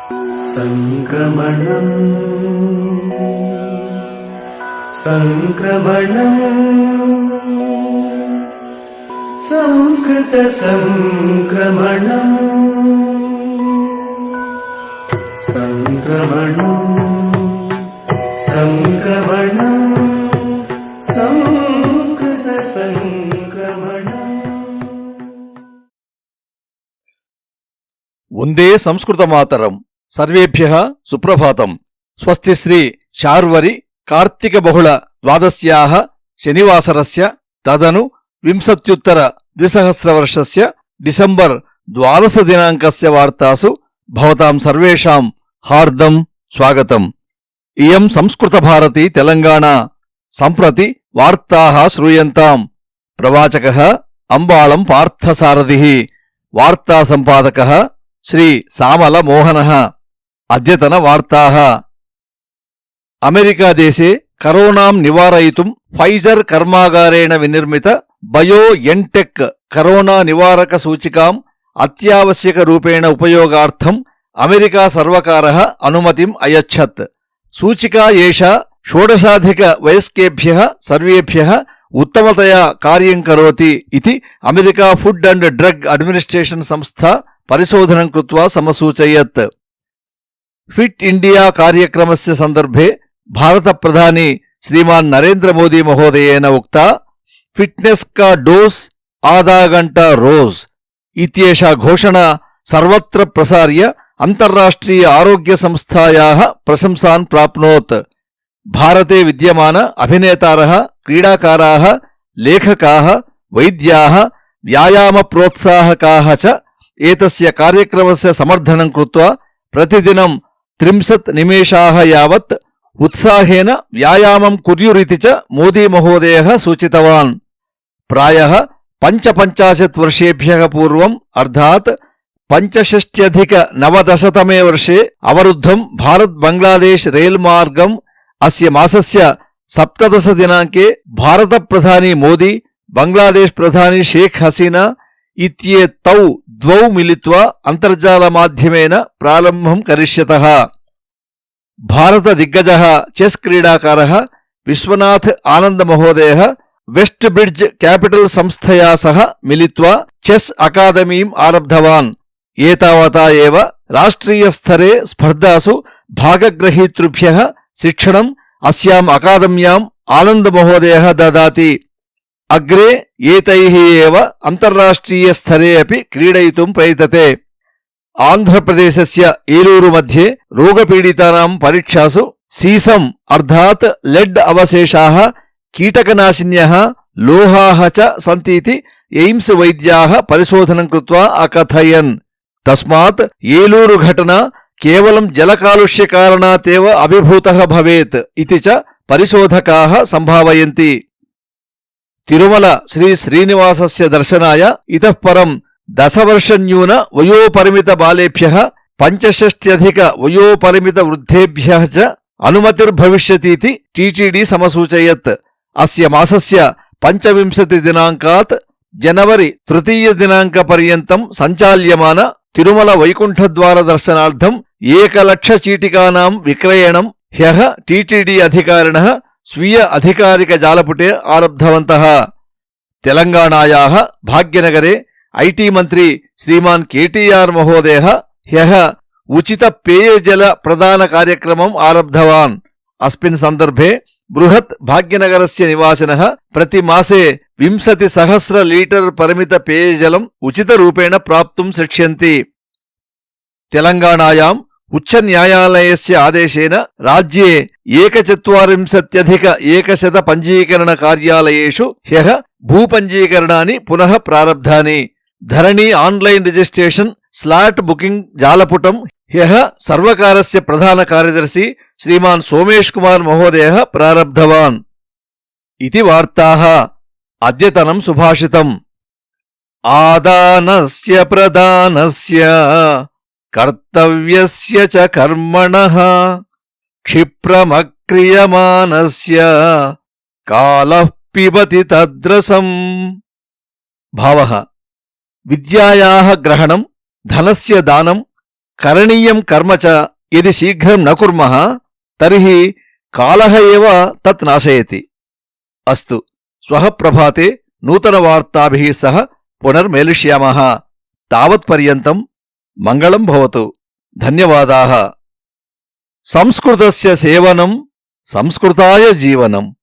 సంక్రమణం సంక్రమణం సంస్కృత సంక్రమణం సంక్రమణం సంక్రమణం సంస్కృత సంక్రమణం. వందే సంస్కృతమాతరం. సర్వేభ్యః సుప్రభాతం. స్వస్తి శ్రీ శార్వరి కార్తీక బహుళ ద్వాదశ్యాః శనివాసరస్య తదను వింశత్యుత్తర ద్విసహస్రవర్షస్య డిసెంబర్ ద్వాదశ దినాంకస్య వార్తాసు భవతాం సర్వేషాం హార్దం స్వాగతం. ఇయం సంస్కృత భారతి తెలంగాణ. సంప్రతి వార్తాః శ్రూయంతాం. ప్రవాచకః అంబాళం పార్థసారథిః. వార్తా సంపాదకః శ్రీ సామల మోహనః. అద్యతన వార్తాః. అమెరికా దేశే కరోనాం నివారయితుం ఫైజర్ కర్మాగారేణ వినిర్మిత బయో ఎన్టెక్ కరోనా నివారక సూచికాం అత్యావశ్యక రూపేణ ఉపయోగార్థం అమెరికా సర్వకారः అనుమతిం అయచ్చత్. సూచికా ఏషా షోడశాధిక వయస్కేభ్యः సర్వేభ్యः ఉత్తమతయా కార్యం కరోతి ఇతి America food and drug administration సంస్థ పరిశోధనం కృత్వా సమసూచయత్. ఫిట్ ఇండియా కార్యక్రమస్య సందర్భే భారత ప్రధాని శ్రీమాన్ నరేంద్ర మోదీ మహోదయేన ఉక్తా ఫిట్నెస్ కా డోస్ ఆధా గంటా రోజ్ ఇత్యేషా ఘోషణా సర్వత్ర ప్రసార్య అంతర్రాష్ట్రీయ ఆరోగ్య సంస్థాయాః ప్రశంసాన్ ప్రాప్నోత్. భారతే విద్యమాన అభినేతారः క్రీడాకారాः లేఖకాः వైద్యాः వ్యాయామ ప్రోత్సాహకాः చ ఏతస్య కార్యక్రమస్య సమర్థనం కృత్వా ప్రతిదినం 30 నిమేషాः యావత్ ఉత్సాహేన వ్యాయామం కుర్యురితి చ మోదీ మహోదయः సూచితవాన్. ప్రాయः 55 వర్షేభ్యः పూర్వం అర్థాత్ 65-90 వర్షే అవరుద్ధం భారత్ బంగ్లాదేశ్ రైల్ మార్గం అస్య మాసస్య 17 దినాంకే భారత ప్రధాని మోదీ బంగ్లాదేశ్ ప్రధాని షేక్ హసీనా ఇత్యేతౌ ద్వౌ మిలిత్వా అంతర్జాల మాధ్యమేన ప్రారంభం కరిష్యతః. భారత దిగ్గజः చెస్ క్రీడాకారः విశ్వనాథ్ ఆనంద మహోదయः వెస్ట్ బ్రిడ్జ్ క్యాపిటల్ సంస్థయా సహ మిలిత్వా చెస్ అకాదమీం ఆరబ్ధవాన్. ఏతావతా ఏవ రాష్ట్రీయస్థరే స్పర్ధాసు భాగగ్రహీతృభ్యः శిక్షణం అస్యాం అకాదమ్యాం ఆనంద మహోదయः దదాతి. అగ్రే ఏతైః ఏవ అంతర్రాష్ట్రీయస్థరే అపి క్రీడయితుం ప్రయతతే. ఆంధ్రప్రదేశస్య ఏలూరు మధ్యే రోగపీడితానాం పరీక్షాసు సీసం అర్థాత్ లెడ్ అవశేషాः కీటకనాశిన్యः లోహాः చ సంతీతి ఎయిమ్స్ వైద్యాः పరిశోధనం కృత్వా అకథయన్. తస్మాత్ ఏలూరు ఘటనా కేవలం జలకాలుష్య కారణాతేవ అభిభూతః భవేత్ ఇతి చ పరిశోధకాः సంభావయంతి. తిరుమల శ్రీ శ్రీనివాసస్య దర్శనాయ ఇతః పరం 10 వర్షన్యూన వయోపరిమిత బాలేభ్యః 65 వయోపరిమిత వృద్ధేభ్యః చ అనుమతిర్భవిష్యతీతి టీటీడీ సమసూచయత్. అస్య మాసస్య 25 దినాంకాత్ జనవరి 3 దినాంక పర్యంతం సంచాల్యమాన తిరుమల వైకుంఠద్వార దర్శనార్థం 1,00,000 చీటికానాం విక్రయణం హ్యః టీటీడీ అధికారిణः స్వీయ అధికారిక జాలపుటే ఆరబ్ధవంతః. తెలంగాణాయాః భాగ్యనగరే ఐటీ మంత్రి శ్రీమాన్ కేటీఆర్ మహోదయः హ్యః ఉచిత పేయజల ప్రదాన కార్యక్రమం ఆరబ్ధవాన్. అస్మిన్ సందర్భే బృహత్ భాగ్యనగరస్య నివాసినః ప్రతి మాసే 20,000 లీటర్ పరిమిత పేయజలం ఉచిత రూపేణ ప్రాప్తుం శక్ష్యంతి. తెలంగాణాయాం ఉచ్చ న్యాయాలయస్య ఆదేశేన రాజ్యే 140,100 పంజీకరణ కార్యాలయేషు హ్యః భూపంజీకరణాని పునః ప్రారబ్ధాని. ధరణి ఆన్లైన్ రిజిస్ట్రేషన్ స్లాట్ బుకింగ్ జాలపుటం హ్యః సర్వకారస్య ప్రధాన కార్యదర్శి శ్రీమాన్ సోమేష్ కుమార్ మహోదయः ప్రారబ్ధవాన్. ఇతి వార్తాః. అద్యతనం సుభాషితం. ఆదానస్య ప్రదానస్య కర్తవ్యస్య చ కర్మణః క్షిప్రమక్రియమానస్య కాలః పిబతి తద్రసం. భావః విద్యాయాః గ్రహణం, ధనస్య దానం, కరణీయం కర్మ చ యది శీఘ్రం న కుర్మః తర్హి కాలః ఏవ తత్ నాశయతి. అస్తు. శ్వః ప్రభాతే నూతనవార్తాభిః సహ పునర్మేలిష్యామः. తావత్పర్యంతం మంగళం భవతు. ధన్యవాదాः. సంస్కృతస్య సేవనం సంస్కృతాయ జీవనం.